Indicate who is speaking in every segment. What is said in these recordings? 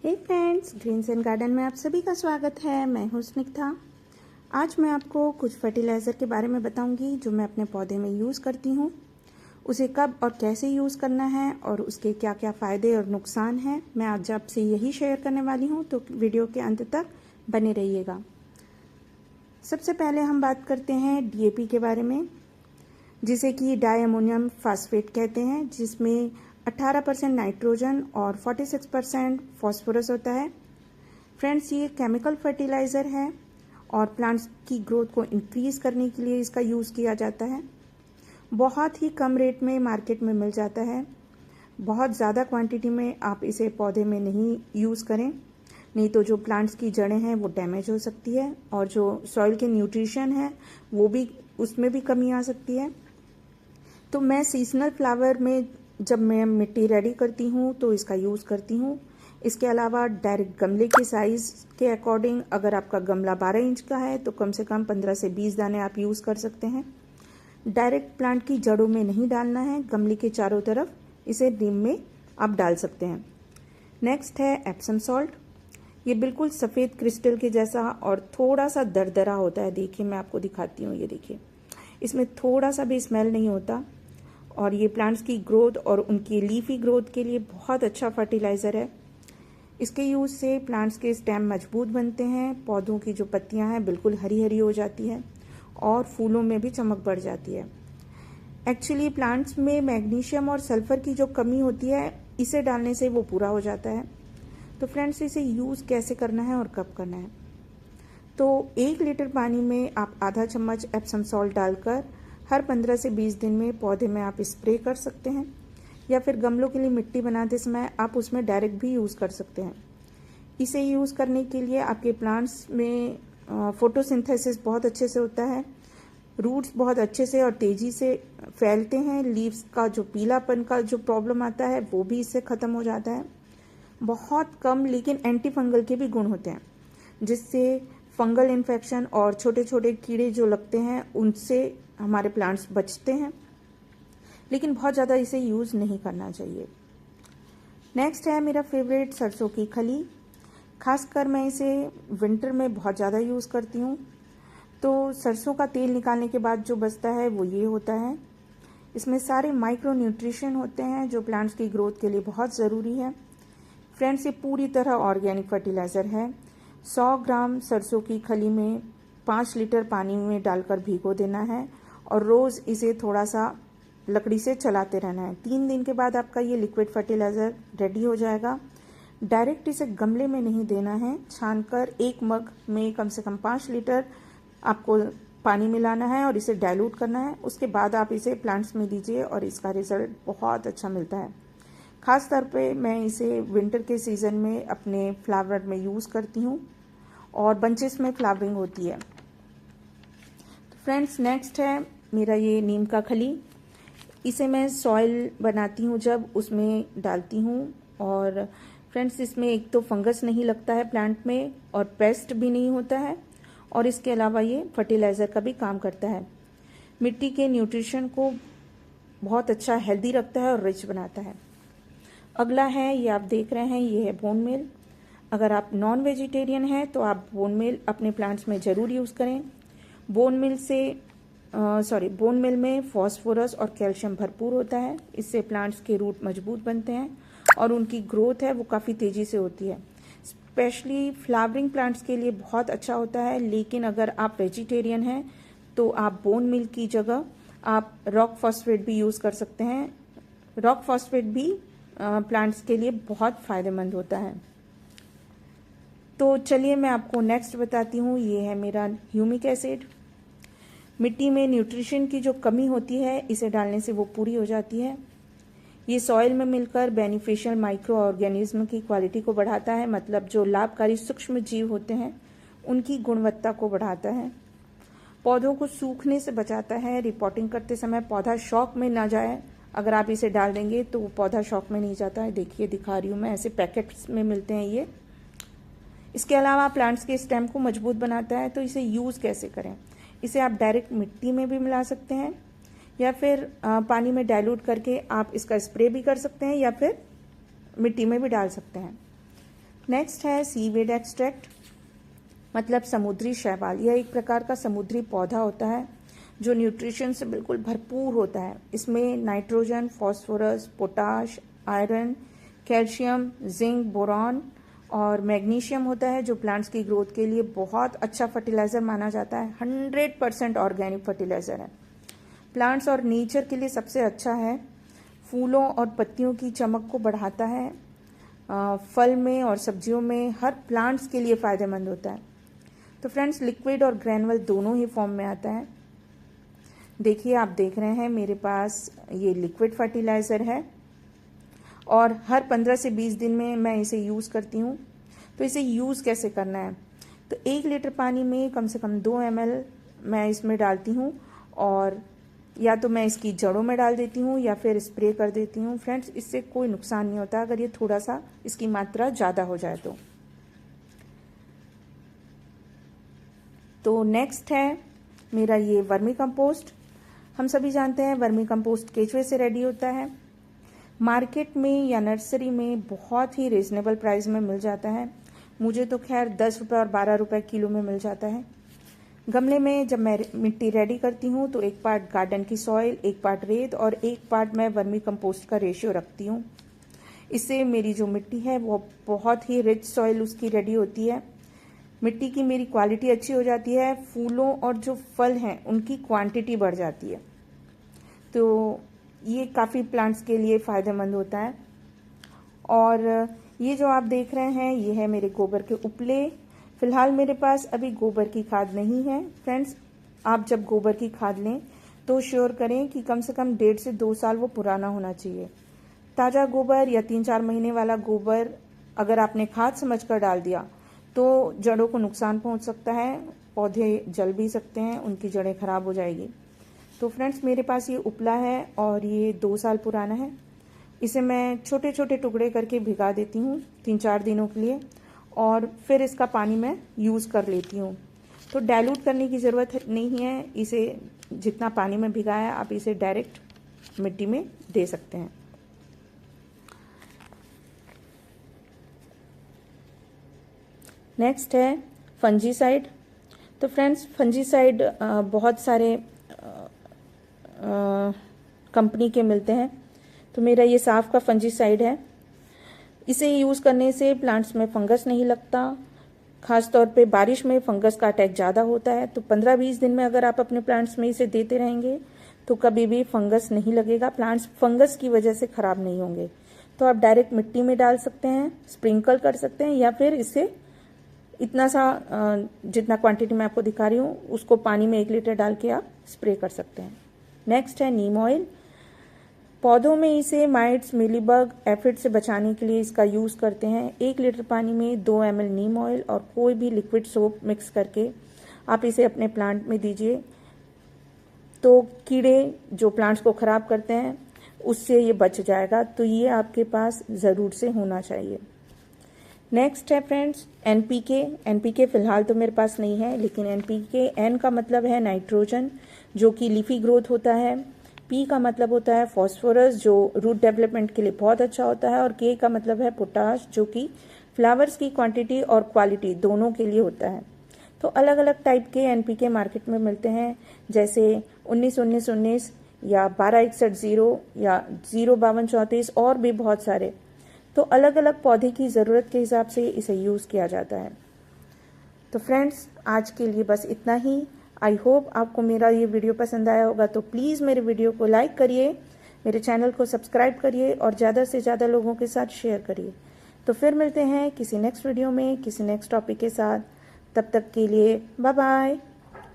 Speaker 1: Hey friends, greens and garden में आप सभी का स्वागत है। मैं हूं स्निग्धा। आज मैं आपको कुछ फर्टिलाइज़र के बारे में बताऊंगी जो मैं अपने पौधे में यूज़ करती हूं। उसे कब और कैसे यूज़ करना है और उसके क्या क्या फ़ायदे और नुकसान हैं, मैं आज आपसे यही शेयर करने वाली हूं, तो वीडियो के अंत तक बने रहिएगा। सबसे पहले हम बात करते हैं DAP के बारे में, जिसे कि डाई अमोनियम फास्फेट कहते हैं, जिसमें 18% नाइट्रोजन और 46% फॉस्फोरस होता है। फ्रेंड्स, ये केमिकल फर्टिलाइज़र है और प्लांट्स की ग्रोथ को इंक्रीज़ करने के लिए इसका यूज़ किया जाता है। बहुत ही कम रेट में मार्केट में मिल जाता है। बहुत ज़्यादा क्वांटिटी में आप इसे पौधे में नहीं यूज़ करें, नहीं तो जो प्लांट्स की जड़ें हैं वो डैमेज हो सकती है और जो सॉइल के न्यूट्रिशन है वो भी, उसमें भी कमी आ सकती है। तो मैं सीजनल फ्लावर में जब मैं मिट्टी रेडी करती हूँ तो इसका यूज़ करती हूँ। इसके अलावा डायरेक्ट गमले के साइज़ के अकॉर्डिंग, अगर आपका गमला 12 इंच का है तो कम से कम 15 से 20 दाने आप यूज़ कर सकते हैं। डायरेक्ट प्लांट की जड़ों में नहीं डालना है, गमले के चारों तरफ इसे नीम में आप डाल सकते हैं। नेक्स्ट है एप्सम सॉल्ट। ये बिल्कुल सफ़ेद क्रिस्टल के जैसा और थोड़ा सा दरदरा होता है। देखिए, मैं आपको दिखाती हूँ, ये देखिए, इसमें थोड़ा सा भी स्मेल नहीं होता और ये प्लांट्स की ग्रोथ और उनकी लीफी ग्रोथ के लिए बहुत अच्छा फर्टिलाइज़र है। इसके यूज़ से प्लांट्स के स्टेम मजबूत बनते हैं, पौधों की जो पत्तियां हैं बिल्कुल हरी हरी हो जाती है और फूलों में भी चमक बढ़ जाती है। एक्चुअली प्लांट्स में मैग्नीशियम और सल्फर की जो कमी होती है, इसे डालने से वो पूरा हो जाता है। तो फ्रेंड्स, इसे यूज़ कैसे करना है और कब करना है, तो 1 लीटर पानी में आप आधा चम्मच एप्सम सॉल्ट डालकर हर 15 से 20 दिन में पौधे में आप स्प्रे कर सकते हैं, या फिर गमलों के लिए मिट्टी बनाते समय आप उसमें डायरेक्ट भी यूज़ कर सकते हैं। इसे यूज़ करने के लिए आपके प्लांट्स में फोटोसिंथेसिस बहुत अच्छे से होता है, रूट्स बहुत अच्छे से और तेज़ी से फैलते हैं, लीव्स का जो पीलापन का जो प्रॉब्लम आता है वो भी इससे ख़त्म हो जाता है। बहुत कम लेकिन एंटी फंगल के भी गुण होते हैं, जिससे फंगल इन्फेक्शन और छोटे छोटे कीड़े जो लगते हैं उनसे हमारे प्लांट्स बचते हैं, लेकिन बहुत ज़्यादा इसे यूज़ नहीं करना चाहिए। नेक्स्ट है मेरा फेवरेट सरसों की खली। खासकर मैं इसे विंटर में बहुत ज़्यादा यूज़ करती हूँ। तो सरसों का तेल निकालने के बाद जो बचता है वो ये होता है। इसमें सारे माइक्रो न्यूट्रिशन होते हैं जो प्लांट्स की ग्रोथ के लिए बहुत ज़रूरी है। फ्रेंड्स, ये पूरी तरह ऑर्गेनिक फर्टिलाइज़र है। 100 ग्राम सरसों की खली में 5 लीटर पानी में डालकर भिगो देना है और रोज़ इसे थोड़ा सा लकड़ी से चलाते रहना है। 3 दिन के बाद आपका ये लिक्विड फर्टिलाइज़र रेडी हो जाएगा। डायरेक्ट इसे गमले में नहीं देना है, छानकर एक मग में कम से कम 5 लीटर आपको पानी मिलाना है और इसे डाइल्यूट करना है। उसके बाद आप इसे प्लांट्स में दीजिए और इसका रिजल्ट बहुत अच्छा मिलता है। ख़ास तौर पे मैं इसे विंटर के सीज़न में अपने फ्लावर में यूज़ करती हूँ और बंचेस में फ्लावरिंग होती है। फ्रेंड्स, नेक्स्ट है मेरा ये नीम का खली। इसे मैं सॉइल बनाती हूँ जब उसमें डालती हूँ, और फ्रेंड्स इसमें एक तो फंगस नहीं लगता है प्लांट में और पेस्ट भी नहीं होता है, और इसके अलावा ये फर्टिलाइज़र का भी काम करता है। मिट्टी के न्यूट्रिशन को बहुत अच्छा हेल्दी रखता है और रिच बनाता है। अगला है, ये आप देख रहे हैं, ये है बोन मील। अगर आप नॉन वेजिटेरियन हैं तो आप बोन मील अपने प्लांट्स में ज़रूर यूज़ करें। बोन मिल में फॉस्फोरस और कैल्शियम भरपूर होता है। इससे प्लांट्स के रूट मजबूत बनते हैं और उनकी ग्रोथ है वो काफ़ी तेज़ी से होती है। स्पेशली फ्लावरिंग प्लांट्स के लिए बहुत अच्छा होता है, लेकिन अगर आप वेजिटेरियन हैं तो आप बोन मिल की जगह आप रॉक फॉस्फेट भी यूज़ कर सकते हैं। रॉक फॉस्फेट भी प्लांट्स के लिए बहुत फ़ायदेमंद होता है। तो चलिए मैं आपको नेक्स्ट बताती हूँ। ये है मेरा ह्यूमिक एसिड। मिट्टी में न्यूट्रिशन की जो कमी होती है, इसे डालने से वो पूरी हो जाती है। ये सॉइल में मिलकर बेनिफिशियल माइक्रो ऑर्गेनिज्म की क्वालिटी को बढ़ाता है, मतलब जो लाभकारी सूक्ष्म जीव होते हैं उनकी गुणवत्ता को बढ़ाता है। पौधों को सूखने से बचाता है। रिपोर्टिंग करते समय पौधा शॉक में ना जाए, अगर आप इसे डाल देंगे तो वो पौधा शॉक में नहीं जाता है। देखिए, दिखा रही हूँ मैं, ऐसे पैकेट्स में मिलते हैं ये। इसके अलावा प्लांट्स के स्टेम को मजबूत बनाता है। तो इसे यूज़ कैसे करें? इसे आप डायरेक्ट मिट्टी में भी मिला सकते हैं, या फिर पानी में डाइल्यूट करके आप इसका स्प्रे भी कर सकते हैं, या फिर मिट्टी में भी डाल सकते हैं। नेक्स्ट है सीवेड एक्सट्रैक्ट, मतलब समुद्री शैवाल। यह एक प्रकार का समुद्री पौधा होता है जो न्यूट्रिशन से बिल्कुल भरपूर होता है। इसमें nitrogen, phosphorus, potash, iron, calcium, zinc, boron और मैग्नीशियम होता है, जो प्लांट्स की ग्रोथ के लिए बहुत अच्छा फर्टिलाइजर माना जाता है। 100% ऑर्गेनिक फर्टिलाइजर है। प्लांट्स और नेचर के लिए सबसे अच्छा है। फूलों और पत्तियों की चमक को बढ़ाता है। फल में और सब्जियों में हर प्लांट्स के लिए फ़ायदेमंद होता है। तो फ्रेंड्स, लिक्विड और ग्रैनुअल दोनों ही फॉर्म में आता है। देखिए, आप देख रहे हैं मेरे पास ये लिक्विड फर्टिलाइज़र है और हर 15 से 20 दिन में मैं इसे यूज़ करती हूँ। तो इसे यूज़ कैसे करना है? तो 1 लीटर पानी में कम से कम 2 ml मैं इसमें डालती हूँ, और या तो मैं इसकी जड़ों में डाल देती हूँ या फिर स्प्रे कर देती हूँ। फ्रेंड्स, इससे कोई नुकसान नहीं होता अगर ये थोड़ा सा इसकी मात्रा ज़्यादा हो जाए तो नेक्स्ट है मेरा ये वर्मी कंपोस्ट। हम सभी जानते हैं वर्मी कंपोस्ट केचुए से रेडी होता है। मार्केट में या नर्सरी में बहुत ही रीजनेबल प्राइस में मिल जाता है। मुझे तो खैर 10 रुपये और 12 रुपये किलो में मिल जाता है। गमले में जब मैं मिट्टी रेडी करती हूँ तो 1 पार्ट गार्डन की सॉइल, 1 पार्ट रेत और 1 पार्ट मैं वर्मी कंपोस्ट का रेशियो रखती हूँ। इससे मेरी जो मिट्टी है वो बहुत ही रिच सॉइल उसकी रेडी होती है। मिट्टी की मेरी क्वालिटी अच्छी हो जाती है। फूलों और जो फल हैं उनकी क्वांटिटी बढ़ जाती है। तो ये काफ़ी प्लांट्स के लिए फ़ायदेमंद होता है। और ये जो आप देख रहे हैं ये है मेरे गोबर के उपले। फ़िलहाल मेरे पास अभी गोबर की खाद नहीं है। फ्रेंड्स, आप जब गोबर की खाद लें तो श्योर करें कि कम से कम 1.5 से 2 साल वो पुराना होना चाहिए। ताज़ा गोबर या 3-4 महीने वाला गोबर अगर आपने खाद समझकर डाल दिया तो जड़ों को नुकसान पहुंच सकता है, पौधे जल भी सकते हैं, उनकी जड़ें खराब हो जाएगी। तो फ्रेंड्स, मेरे पास ये उपला है और ये 2 साल पुराना है। इसे मैं छोटे छोटे टुकड़े करके भिगा देती हूँ 3-4 दिनों के लिए, और फिर इसका पानी मैं यूज़ कर लेती हूँ। तो डाइल्यूट करने की ज़रूरत नहीं है। इसे जितना पानी में भिगाया आप इसे डायरेक्ट मिट्टी में दे सकते हैं। नेक्स्ट है फंजीसाइड। तो फ्रेंड्स, फंजीसाइड बहुत सारे कंपनी के मिलते हैं। तो मेरा ये साफ का फंजीसाइड है। इसे यूज़ करने से प्लांट्स में फंगस नहीं लगता। खास तौर पे बारिश में फंगस का अटैक ज़्यादा होता है। तो 15-20 दिन में अगर आप अपने प्लांट्स में इसे देते रहेंगे तो कभी भी फंगस नहीं लगेगा। प्लांट्स फंगस की वजह से ख़राब नहीं होंगे। तो आप डायरेक्ट मिट्टी में डाल सकते हैं, स्प्रिंकल कर सकते हैं, या फिर इसे इतना सा जितना क्वांटिटी मैं आपको दिखा रही हूँ उसको पानी में 1 लीटर डाल के आप स्प्रे कर सकते हैं। नेक्स्ट है नीम ऑयल। पौधों में इसे माइट्स, मिलीबग, एफिड से बचाने के लिए इसका यूज़ करते हैं। 1 लीटर पानी में 2 ml नीम ऑयल और कोई भी लिक्विड सोप मिक्स करके आप इसे अपने प्लांट में दीजिए। तो कीड़े जो प्लांट्स को ख़राब करते हैं उससे ये बच जाएगा। तो ये आपके पास ज़रूर से होना चाहिए। नेक्स्ट है फ्रेंड्स NPK। NPK फ़िलहाल तो मेरे पास नहीं है, लेकिन NPK, N का मतलब है नाइट्रोजन जो कि लीफी ग्रोथ होता है। P का मतलब होता है फॉस्फोरस जो रूट डेवलपमेंट के लिए बहुत अच्छा होता है, और K का मतलब है पोटाश जो कि फ्लावर्स की क्वांटिटी और क्वालिटी दोनों के लिए होता है। तो अलग अलग टाइप के NPK मार्केट में मिलते हैं, जैसे 19-19-19 या 12-61-0 या 0-52-34 और भी बहुत सारे। तो अलग अलग पौधे की ज़रूरत के हिसाब से इसे यूज़ किया जाता है। तो फ्रेंड्स, आज के लिए बस इतना ही। आई होप आपको मेरा ये वीडियो पसंद आया होगा। तो प्लीज़ मेरे वीडियो को लाइक करिए, मेरे चैनल को सब्सक्राइब करिए और ज़्यादा से ज़्यादा लोगों के साथ शेयर करिए। तो फिर मिलते हैं किसी नेक्स्ट वीडियो में किसी नेक्स्ट टॉपिक के साथ। तब तक के लिए बाय बाय,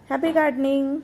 Speaker 1: हैप्पी गार्डनिंग।